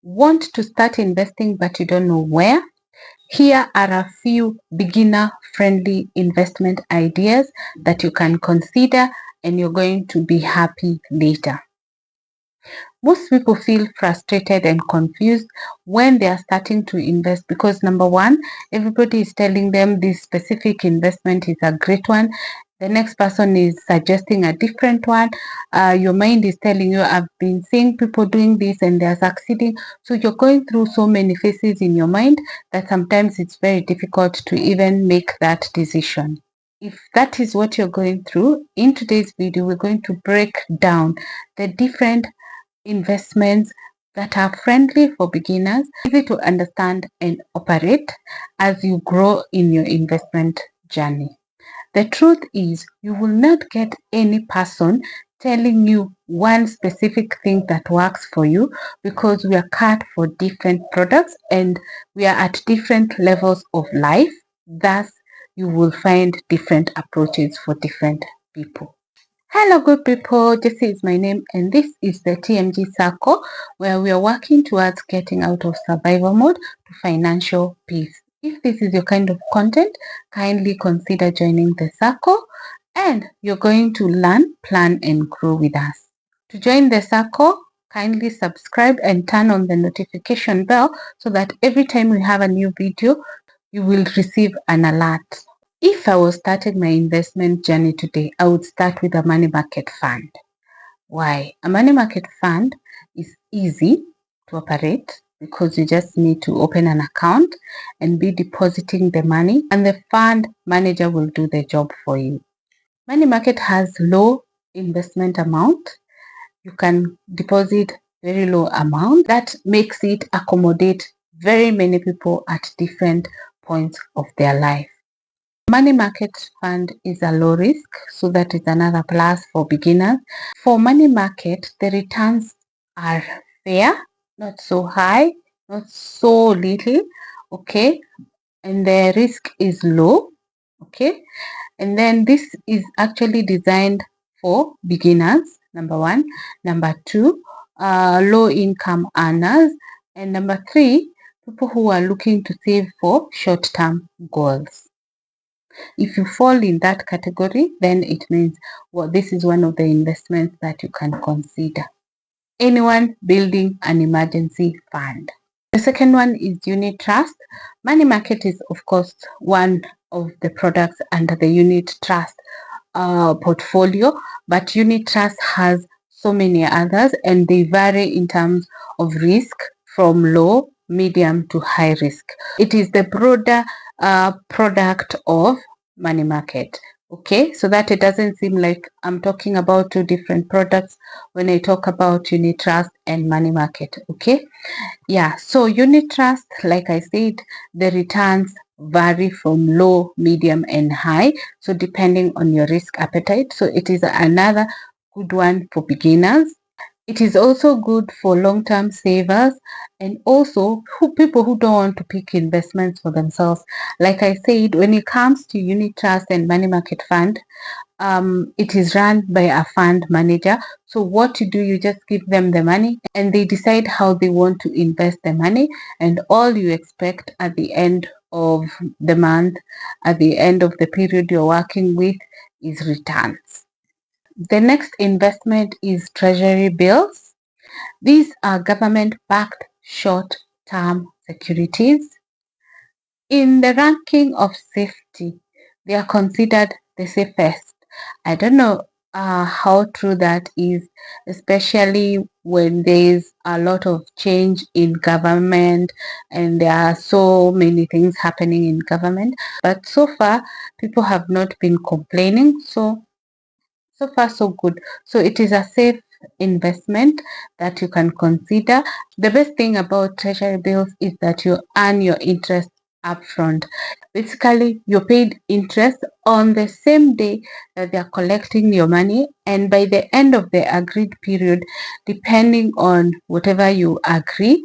Want to start investing but you don't know where? Here are a few beginner-friendly investment ideas that you can consider, and you're going to be happy later. Most people feel frustrated and confused when they are starting to invest because number one, everybody is telling them this specific investment is a great one. The next person is suggesting a different one. Your mind is telling you, I've been seeing people doing this and they're succeeding. So you're going through so many phases in your mind that sometimes it's very difficult to even make that decision. If that is what you're going through, in today's video, we're going to break down the different investments that are friendly for beginners, easy to understand and operate as you grow in your investment journey. The truth is, you will not get any person telling you one specific thing that works for you because we are cut for different products and we are at different levels of life. Thus, you will find different approaches for different people. Hello good people, Jessie is my name and this is the TMG Circle where we are working towards getting out of survival mode to financial peace. If this is your kind of content, kindly consider joining the circle and you're going to learn, plan and grow with us. To join the circle, kindly subscribe and turn on the notification bell so that every time we have a new video, you will receive an alert. If I was starting my investment journey today, I would start with a money market fund. Why? A money market fund is easy to operate because you just need to open an account and be depositing the money, and the fund manager will do the job for you. Money market has low investment amount. You can deposit very low amount. That makes it accommodate very many people at different points of their life. Money market fund is a low risk, so that is another plus for beginners. For money market, the returns are fair, not so high, not so little, okay, and the risk is low, okay, and then this is actually designed for beginners, number one. Number two, low income earners, and number three, people who are looking to save for short-term goals. If you fall in that category, then it means this is one of the investments that you can consider. Anyone building an emergency fund. The second one is unit trust. Money market is, of course, one of the products under the unit trust portfolio, but unit trust has so many others and they vary in terms of risk from low, medium to high risk. It is the broader product of money market. Okay, so that it doesn't seem like I'm talking about two different products when I talk about unit trust and money market. Okay, yeah, so unit trust, like I said, the returns vary from low, medium and high, so depending on your risk appetite. So it is another good one for beginners. It is also good for long-term savers and also people who don't want to pick investments for themselves. Like I said, when it comes to unit trust and money market fund, it is run by a fund manager. So what you do, you just give them the money and they decide how they want to invest the money, and all you expect at the end of the month, at the end of the period you're working with, is returns. The next investment is Treasury bills. These are government-backed short-term securities. In the ranking of safety, they are considered the safest. I don't know how true that is, especially when there's a lot of change in government and there are so many things happening in government. But so far, people have not been complaining. So far so good. So it is a safe investment that you can consider. The best thing about treasury bills is that you earn your interest upfront. Basically, you're paid interest on the same day that they're collecting your money, and by the end of the agreed period, depending on whatever you agree,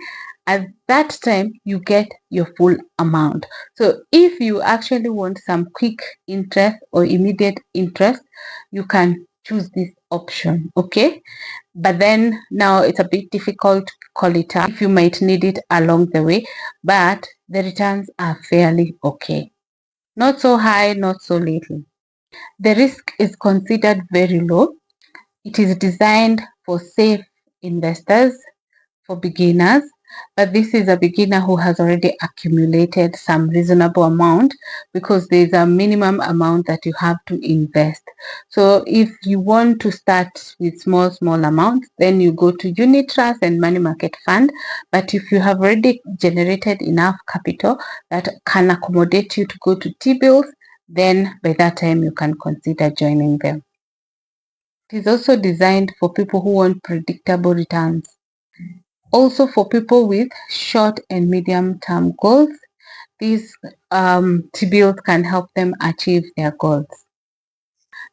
at that time you get your full amount. So if you actually want some quick interest or immediate interest, you can choose this option, okay? But then now it's a bit difficult to call it up if you might need it along the way, but the returns are fairly okay. Not so high, not so little. The risk is considered very low. It is designed for safe investors, for beginners, but this is a beginner who has already accumulated some reasonable amount, because there's a minimum amount that you have to invest. So if you want to start with small amounts, then you go to unit trust and money market fund. But if you have already generated enough capital that can accommodate you to go to T-bills, then by that time you can consider joining them. It is also designed for people who want predictable returns. Also for people with short and medium term goals, these T-bills can help them achieve their goals.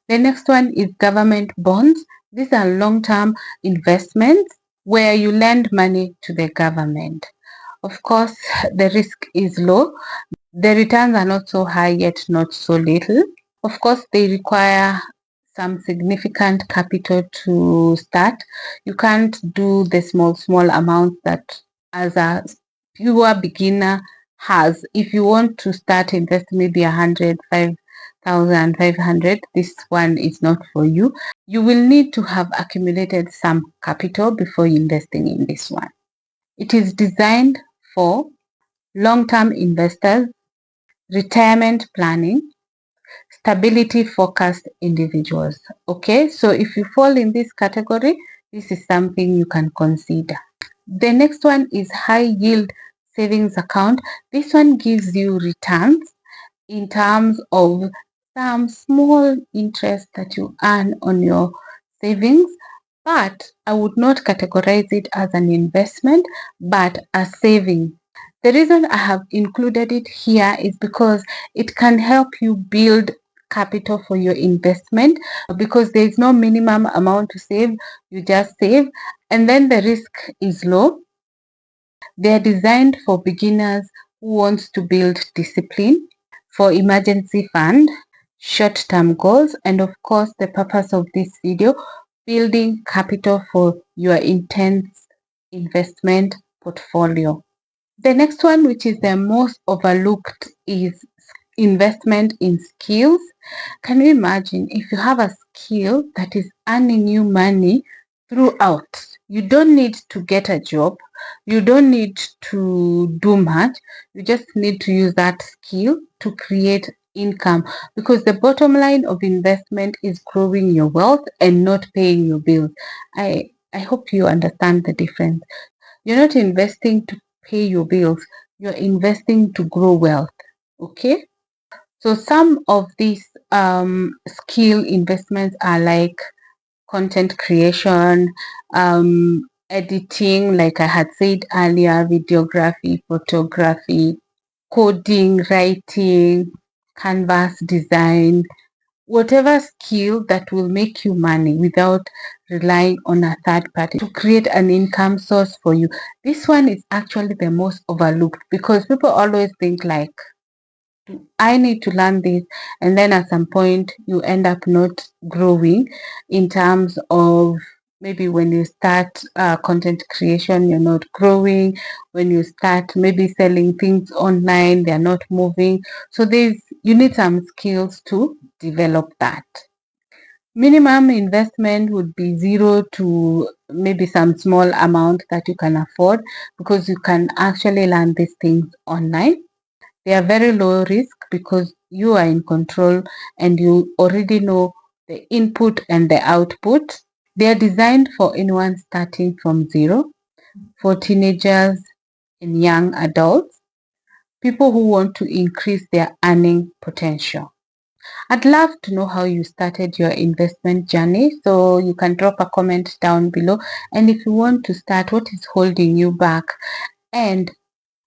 The next one is government bonds. These are long-term investments where you lend money to the government. Of course, the risk is low. The returns are not so high yet not so little. Of course, they require some significant capital to start. You can't do the small amounts that as a pure beginner has. If you want to start investing maybe 100, 5,500, this one is not for you. You will need to have accumulated some capital before investing in this one. It is designed for long-term investors, retirement planning, stability focused individuals. Okay, so if you fall in this category, this is something you can consider. The next one is high yield savings account. This one gives you returns in terms of some small interest that you earn on your savings, but I would not categorize it as an investment, but a saving. The reason I have included it here is because it can help you build capital for your investment, because there is no minimum amount to save, you just save, and then the risk is low. They are designed for beginners who wants to build discipline, for emergency fund, short-term goals, and of course the purpose of this video, building capital for your intense investment portfolio. The next one, which is the most overlooked, is investment in skills. Can you imagine if you have a skill that is earning you money throughout? You don't need to get a job. You don't need to do much. You just need to use that skill to create income, because the bottom line of investment is growing your wealth and not paying your bills. I hope you understand the difference. You're not investing to pay your bills. You're investing to grow wealth. Okay? So some of these skill investments are like content creation, editing, like I had said earlier, videography, photography, coding, writing, canvas design, whatever skill that will make you money without relying on a third party to create an income source for you. This one is actually the most overlooked, because people always think like, I need to learn this, and then at some point you end up not growing in terms of, maybe when you start content creation, you're not growing. When you start maybe selling things online, they're not moving. So you need some skills to develop that. Minimum investment would be 0 to maybe some small amount that you can afford, because you can actually learn these things online. They are very low risk because you are in control and you already know the input and the output. They are designed for anyone starting from zero, for teenagers and young adults, people who want to increase their earning potential. I'd love to know how you started your investment journey, so you can drop a comment down below. And if you want to start, what is holding you back? And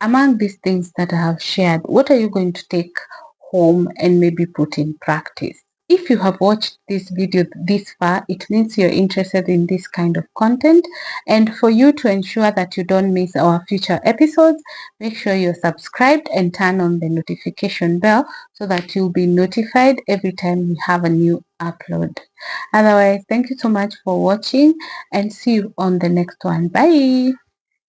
among these things that I have shared, what are you going to take home and maybe put in practice? If you have watched this video this far, it means you're interested in this kind of content. And for you to ensure that you don't miss our future episodes, make sure you're subscribed and turn on the notification bell so that you'll be notified every time we have a new upload. Otherwise, thank you so much for watching and see you on the next one. Bye.